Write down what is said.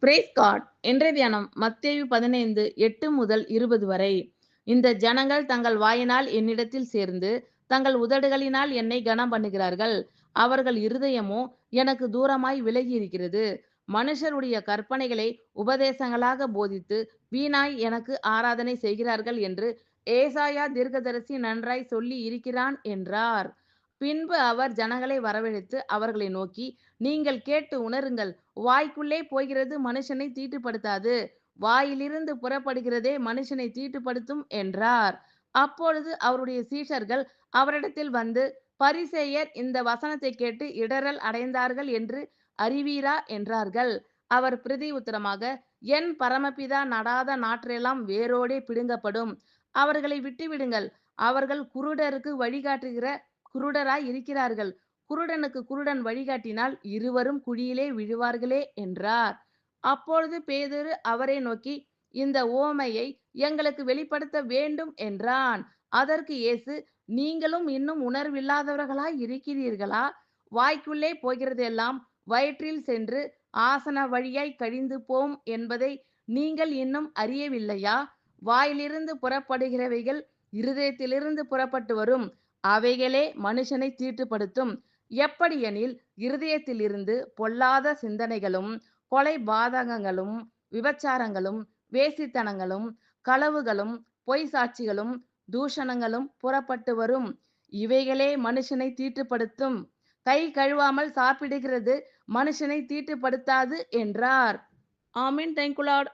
Price God. இன்றைய தியானம் மத்தேயு 15:8 முதல் 20 வரை. இந்த ஜனங்கள் தங்கள் வாயினால் என்னிடத்தில் சேர்ந்து தங்கள் உதடுகளினால் என்னை கனம் பண்ணுகிறார்கள். அவர்கள் இருதயமோ எனக்கு தூரமாய் விலகி இருக்கிறது. மனுஷருடைய கற்பனைகளை உபதேசங்களாக போதித்து வீணாய் எனக்கு ஆராதனை செய்கிறார்கள் என்று ஏசாயா தீர்க்கதரிசி நன்றாய் சொல்லி இருக்கிறான் என்றார். பின்பு அவர் ஜனங்களை வரவழைத்து அவர்களை நோக்கி, நீங்கள் கேட்டு உணருங்கள். வாய்க்குள்ளே போகிறது மனுஷனை தீட்டுப்படுத்தாது, வாயிலிருந்து புறப்படுகிறதே மனுஷனை தீட்டுப்படுத்தும் என்றார். அப்பொழுது அவருடைய சீஷர்கள் அவரிடத்தில் வந்து, பரிசேயர் இந்த வசனத்தை கேட்டு இடறல் அடைந்தார்கள் என்று அறிவீரா என்றார்கள். அவர் பிரதி உத்தரமாக, என் பரமபிதா நடாத நாற்றெல்லாம் வேரோடே பிடுங்கப்படும். அவர்களை விட்டுவிடுங்கள். அவர்கள் குருடருக்கு வழிகாட்டுகிற குருடராய் இருக்கிறார்கள். குருடனுக்கு குருடன் வழிகாட்டினால் இருவரும் குழியிலே விழுவார்களே என்றார். அப்பொழுது பேதுரு அவரை நோக்கி, இந்த உவமையை எங்களுக்கு வெளிப்படுத்த வேண்டும் என்றான். அதற்கு இயேசு, நீங்களும் இன்னும் உணர்வில்லாதவர்களாய் இருக்கிறீர்களா? வாய்க்குள்ளே போகிறதெல்லாம் வயிற்றில் சென்று ஆசன வழியாய் கழிந்து போம் என்பதை நீங்கள் இன்னும் அறியவில்லையா? வாயிலிருந்து புறப்படுகிறவைகள் இருதயத்திலிருந்து புறப்பட்டு வரும், அவைகளே மனுஷனை தீட்டுப்படுத்தும். எப்படியெனில் இருதயத்திலிருந்து பொல்லாத சிந்தனைகளும் கொலை பாதகங்களும் விபச்சாரங்களும் வேசித்தனங்களும் களவுகளும் பொய் சாட்சிகளும் தூஷணங்களும் புறப்பட்டு வரும். இவைகளே மனுஷனை தீட்டுப்படுத்தும். கை கழுவாமல் சாப்பிடுகிறது மனுஷனை தீட்டுப்படுத்தாது என்றார். ஆமீன். Thank you Lord.